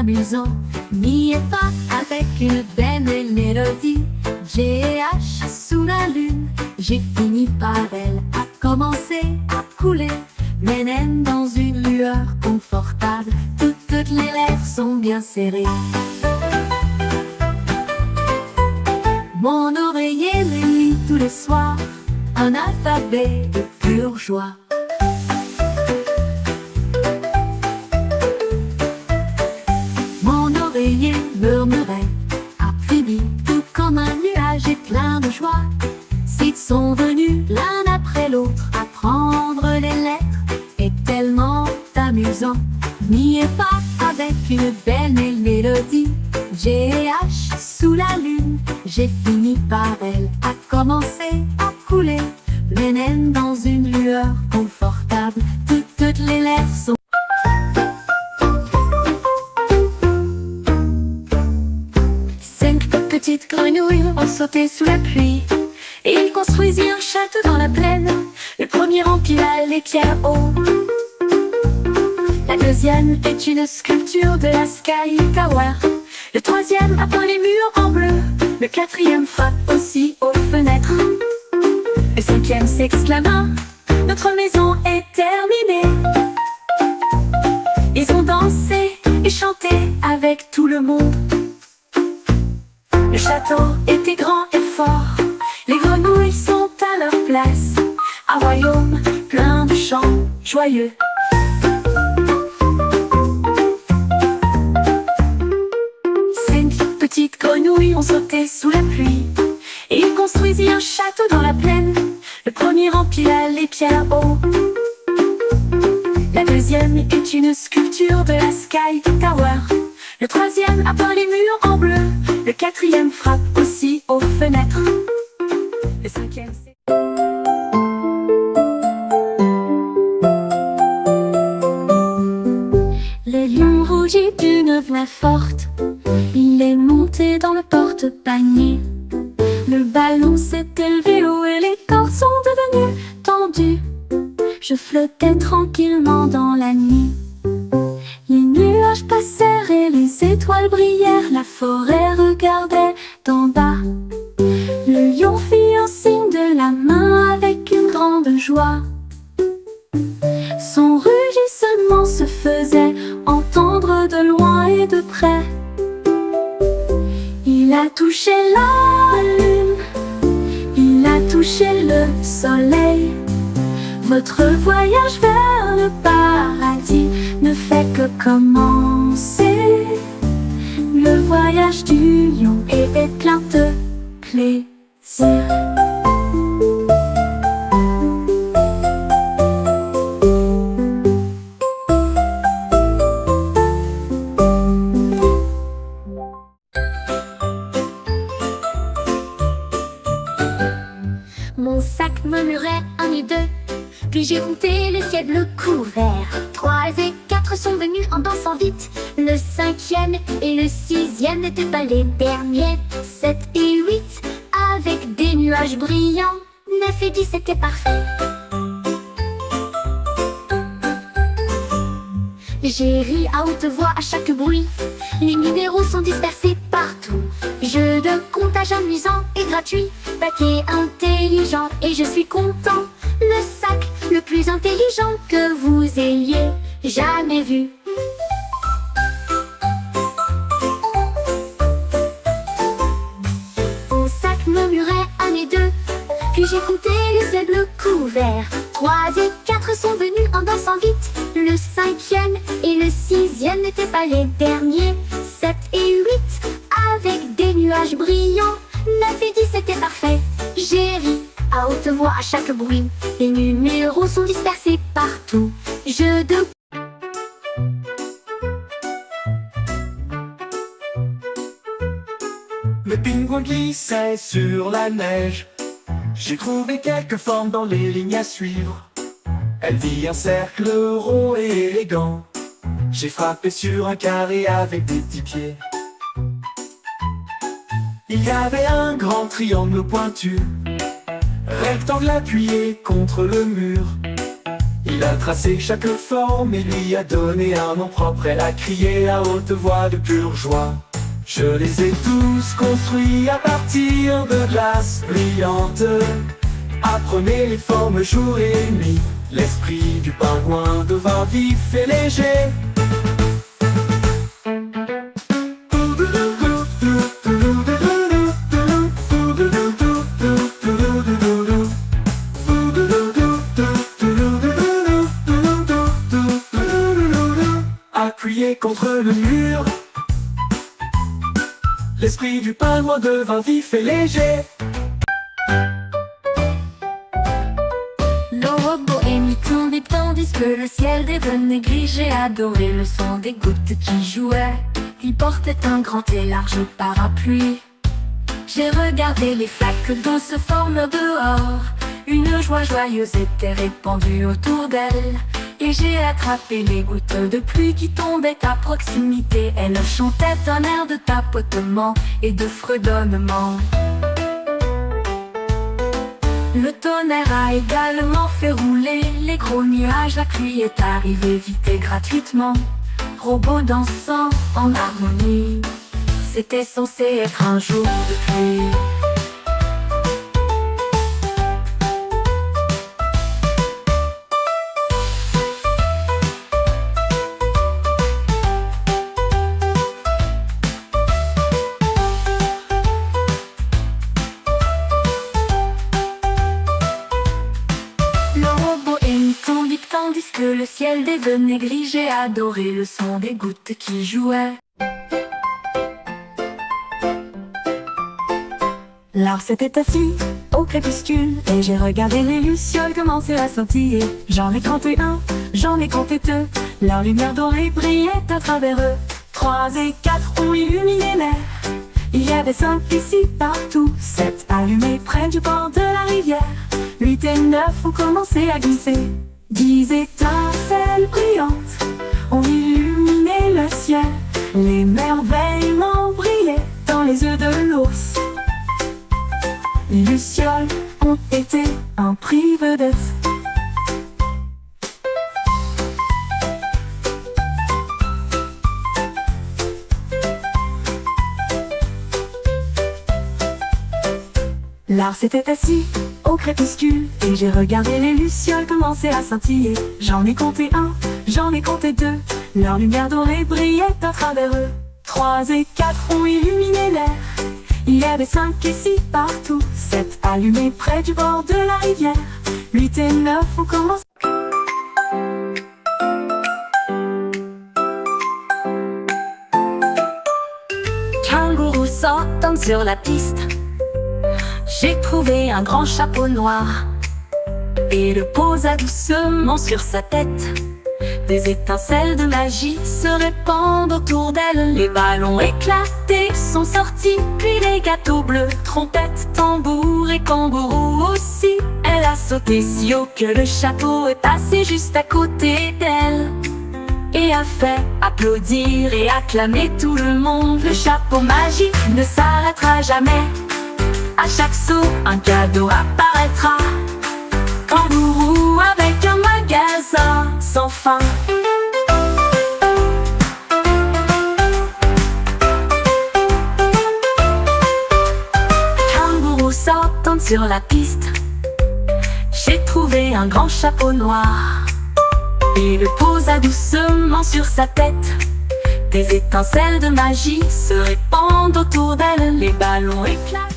amusant. Mi et fa avec une belle mélodie. G et H sous la lune, j'ai fini par elle à commencer à couler. Mes naines dans une lueur confortable, toutes les lèvres sont bien serrées. Mon oreiller me lit tous les soirs un alphabet de pure joie. Mon oreiller murmurait après-midi, tout comme un nuage et plein de joie. S'ils sont venus l'un après l'autre apprendre les lettres, est tellement amusant. Mi et fa avec une belle mélodie. G et H sous la lune, j'ai fini par elle à commencer à couler. Les naines dans une lueur confortable, toutes les lèvres sont. Cinq petites grenouilles ont sauté sous la pluie et ils construisirent un château dans la plaine. Le premier empila les pierres hauts. La deuxième est une sculpture de la Sky Tower. Le troisième a peint les murs en bleu. Le quatrième frappe aussi aux fenêtres. Le cinquième s'exclama: notre maison est terminée. Ils ont dansé et chanté avec tout le monde. Le château était grand et fort. Les grenouilles sont à leur place. Un royaume plein de chants joyeux. Cinq petites grenouilles ont sauté sous la pluie et ils construisirent un château dans la plaine. Le premier empila les pierres hauts. La deuxième est une sculpture de la Sky Tower. Le troisième a peint les murs en bleu. Le quatrième frappe aussi aux fenêtres. Le cinquième c'est... Le lion rougit d'une voix forte. Il est monté dans le porte-panier. Le ballon s'est élevé haut et les cordes sont devenues tendues. Je flottais tranquillement dans la nuit. Les nuages passèrent et les étoiles brillèrent. La forêt regardait d'en bas. Le lion fit un signe de la main avec une grande joie. Son rugissement se faisait entendre de loin et de près. Il a touché la lune, il a touché le soleil. Votre voyage vers le paradis ne fait que commencer. Le voyage du lion est plein de plaisir. Mon sac murmurait un et deux. Puis j'ai compté les ciels bleus couverts. 3 et 4 sont venus en dansant vite. Le cinquième et le sixième n'étaient pas les derniers. 7 et 8 avec des nuages brillants. 9 et 10 c'était parfait. J'ai ri à haute voix à chaque bruit. Les numéros sont dispersés partout. Jeu de comptage amusant et gratuit. Paquet intelligent et je suis content. Le sac le plus intelligent que vous ayez jamais vu. Mon sac murmurait un et deux. Puis j'ai compté les ciels bleus couverts. 3 et 4 sont venus en dansant vite. Le cinquième et le sixième n'étaient pas les derniers. 7 et 8 avec des nuages brillants. 9 et 10 c'était parfait. J'ai ri à haute voix à chaque bruit. Les numéros sont dispersés partout. Jeu de... Le pingouin glissait sur la neige. J'ai trouvé quelques formes dans les lignes à suivre. Elle vit un cercle rond et élégant. J'ai frappé sur un carré avec des petits pieds. Il y avait un grand triangle pointu, rectangle appuyé contre le mur. Il Il a tracé chaque forme et lui a donné un nom propre. Elle a crié à haute voix de pure joie. Je les ai tous construits à partir de glace brillante. Apprenez les formes jour et nuit. L'esprit du pingouin devint vif et léger. Appuyé contre le mur, l'esprit du pingouin devint vif et léger. Le robot émit un bip tandis que le ciel devenait gris. J'ai adoré le son des gouttes qui jouaient. Il portait un grand et large parapluie. J'ai regardé les flaques d'eau se former dehors. Une joie joyeuse était répandue autour d'elle. Et j'ai attrapé les gouttes de pluie qui tombaient à proximité. Elles chantaient un air de tapotement et de fredonnement. Le tonnerre a également fait rouler les gros nuages. La pluie est arrivée vite et gratuitement. Robots dansant en harmonie. C'était censé être un jour de pluie. Tandis que le ciel devenait gris, j'ai adoré le son des gouttes qui jouaient. L'art s'était assis au crépuscule et j'ai regardé les lucioles commencer à scintiller. J'en ai compté un, j'en ai compté deux, leur lumière dorée brillait à travers eux. 3 et 4 ont illuminé l'air. Il y avait 5 ici partout, 7 allumés près du bord de la rivière. 8 et 9 ont commencé à glisser. 10 étincelles brillantes ont illuminé le ciel. L'émerveillement brillait dans les yeux de l'ours. Les lucioles ont été un prix vedette. L'art s'était assis au crépuscule et j'ai regardé les lucioles commencer à scintiller. J'en ai compté un, j'en ai compté deux, leur lumière dorée brillait à travers eux. 3 et 4 ont illuminé l'air. Il y avait 5 ici partout, 7 allumés près du bord de la rivière. 8 et 9 ont commencé. Kangourou sautant sur la piste. J'ai trouvé un grand chapeau noir et le posa doucement sur sa tête. Des étincelles de magie se répandent autour d'elle. Les ballons éclatés sont sortis, puis les gâteaux bleus, trompettes, tambours et kangourous aussi. Elle a sauté si haut que le chapeau est passé juste à côté d'elle et a fait applaudir et acclamer tout le monde. Le chapeau magique ne s'arrêtera jamais. À chaque saut, un cadeau apparaîtra. Kangourou avec un magasin sans fin. Kangourou sautant sur la piste. J'ai trouvé un grand chapeau noir et le posa doucement sur sa tête. Des étincelles de magie se répandent autour d'elle. Les ballons éclatent.